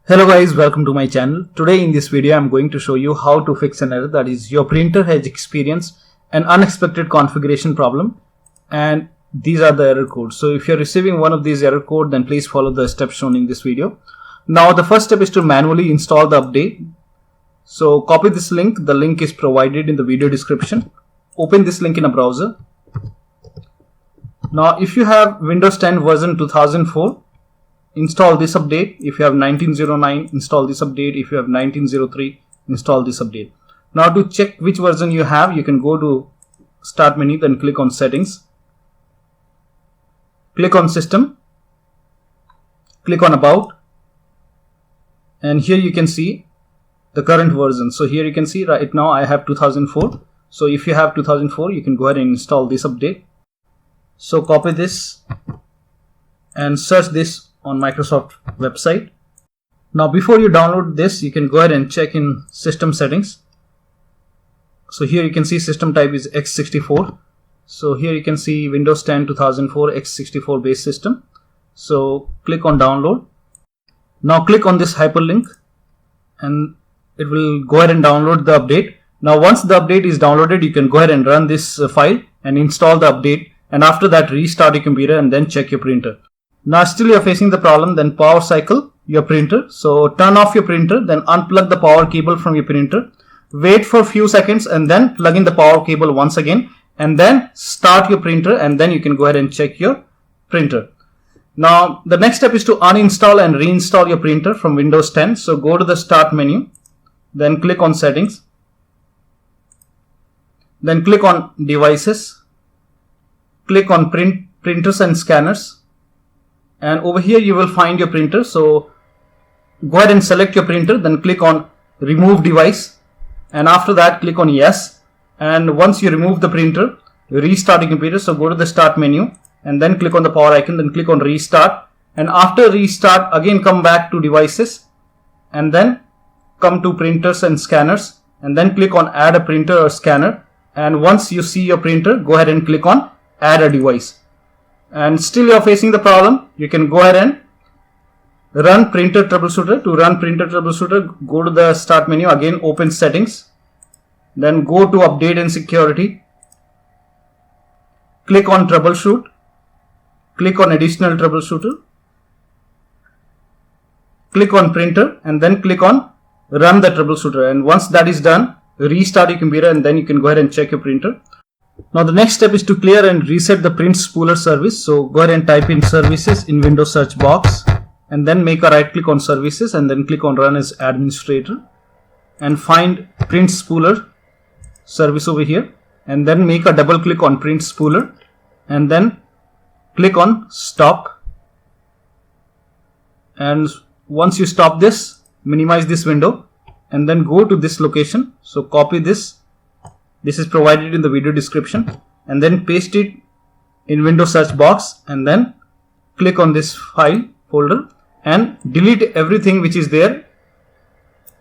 Hello guys, welcome to my channel. Today in this video I'm going to show you how to fix an error, that is your printer has experienced an unexpected configuration problem and these are the error codes. So if you're receiving one of these error code, then please follow the steps shown in this video. Now the first step is to manually install the update. So copy this link, the link is provided in the video description. Open this link in a browser. Now if you have Windows 10 version 2004, install this update. If you have 1909, install this update. If you have 1903, install this update. Now to check which version you have, you can go to Start menu, then click on Settings. Click on System. Click on About. And here you can see the current version. So here you can see right now I have 2004. So if you have 2004, you can go ahead and install this update. So copy this and search this on Microsoft website. Now before you download this, you can go ahead and check in system settings. So here you can see system type is x64. So here you can see Windows 10 2004 x64 base system. So click on download. Now click on this hyperlink and it will go ahead and download the update. Now once the update is downloaded, you can go ahead and run this file and install the update, and after that restart your computer and then check your printer. Now still you're facing the problem, then power cycle your printer. So turn off your printer, then unplug the power cable from your printer. Wait for a few seconds and then plug in the power cable once again and then start your printer, and then you can go ahead and check your printer. Now the next step is to uninstall and reinstall your printer from Windows 10. So go to the Start menu, then click on Settings, then click on Devices, click on Printers and Scanners. And over here you will find your printer. So go ahead and select your printer, then click on Remove Device, and after that click on Yes. And once you remove the printer, restart your computer. So go to the Start menu and then click on the power icon, then click on Restart, and after restart again come back to Devices and then come to Printers and Scanners and then click on Add a Printer or Scanner. And once you see your printer, go ahead and click on Add a Device. And still you're facing the problem, you can go ahead and run printer troubleshooter. To run printer troubleshooter, go to the Start menu, again open Settings, then go to Update and Security, click on Troubleshoot, click on Additional Troubleshooter, click on Printer, and then click on Run the Troubleshooter. And once that is done, restart your computer and then you can go ahead and check your printer. Now the next step is to clear and reset the print spooler service. So go ahead and type in services in Windows search box and then make a right click on services and then click on run as administrator and find print spooler service over here, and then make a double click on print spooler and then click on stop. And once you stop this, minimize this window and then go to this location. So copy this. This is provided in the video description, and then paste it in Windows search box and then click on this file folder and delete everything which is there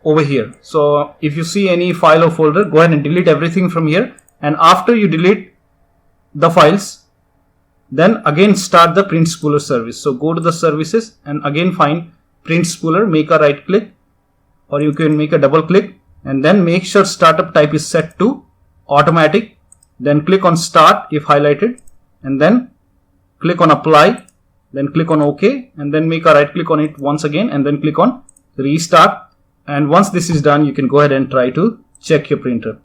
over here. So if you see any file or folder, go ahead and delete everything from here, and after you delete the files, then again start the print spooler service. So go to the services and again find print spooler, make a right click or you can make a double click, and then make sure startup type is set to automatic, then click on Start if highlighted, and then click on Apply, then click on OK, and then make a right click on it once again and then click on Restart. And once this is done, you can go ahead and try to check your printer.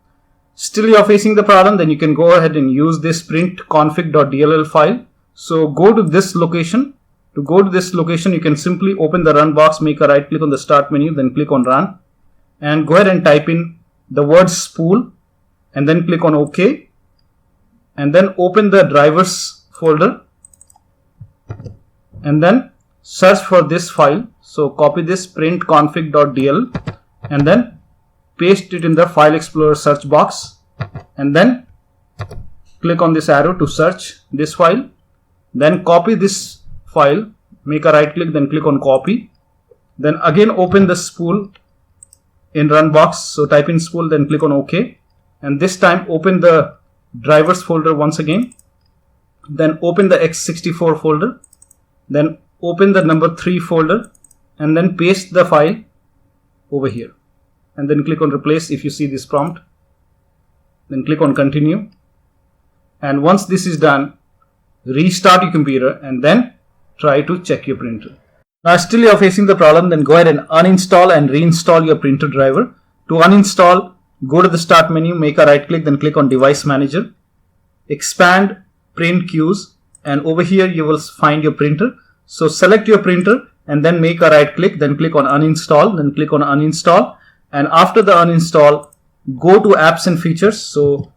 Still you are facing the problem, then you can go ahead and use this print.config.dll file. So go to this location. To go to this location, you can simply open the run box, make a right click on the Start menu, then click on Run, and go ahead and type in the word spool and then click on OK, and then open the drivers folder and then search for this file. So copy this print.config.dll and then paste it in the File Explorer search box and then click on this arrow to search this file. Then copy this file, make a right click, then click on Copy, then again open the spool in run box. So type in spool, then click on OK, and this time open the drivers folder once again, then open the x64 folder, then open the number 3 folder and then paste the file over here, and then click on replace if you see this prompt. Then click on continue, and once this is done, restart your computer and then try to check your printer. Now still you are facing the problem, then go ahead and uninstall and reinstall your printer driver. To uninstall, go to the start menu, make a right click, then click on device manager, expand print queues, and over here you will find your printer. So select your printer and then make a right click, then click on uninstall, then click on uninstall, and after the uninstall, go to apps and features. So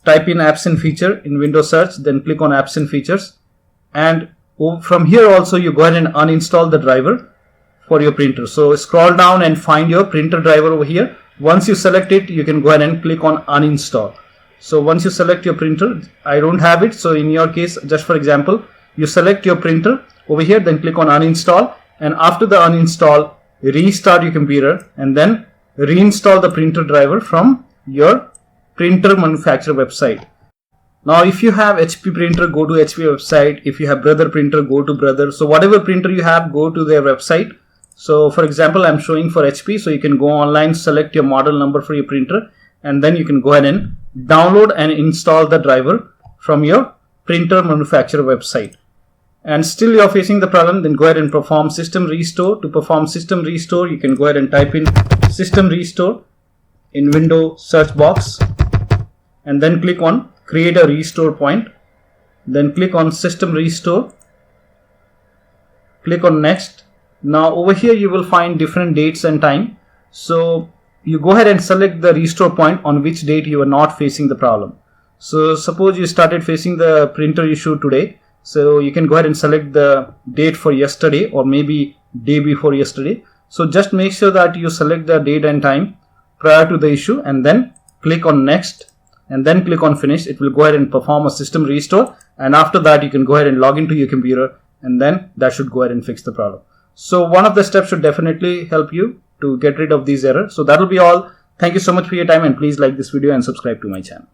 type in apps and feature in Windows search, then click on apps and features, and from here also you go ahead and uninstall the driver for your printer. So scroll down and find your printer driver over here. Once you select it, you can go ahead and click on uninstall. So once you select your printer, I don't have it, so in your case, just for example, you select your printer over here, then click on uninstall, and after the uninstall, restart your computer and then reinstall the printer driver from your printer manufacturer website. Now if you have HP printer, go to HP website. If you have Brother printer, go to Brother. So whatever printer you have, go to their website. So for example, I'm showing for HP, so you can go online, select your model number for your printer, and then you can go ahead and download and install the driver from your printer manufacturer website. And still you're facing the problem, then go ahead and perform system restore. To perform system restore, you can go ahead and type in system restore in window search box, and then click on create a restore point, then click on system restore, click on next. Now over here you will find different dates and time, so you go ahead and select the restore point on which date you are not facing the problem. So suppose you started facing the printer issue today, so you can go ahead and select the date for yesterday or maybe day before yesterday. So just make sure that you select the date and time prior to the issue, and then click on next, and then click on finish. It will go ahead and perform a system restore, and after that you can go ahead and log into your computer, and then that should go ahead and fix the problem. So one of the steps should definitely help you to get rid of these errors. So that will be all. Thank you so much for your time, and please like this video and subscribe to my channel.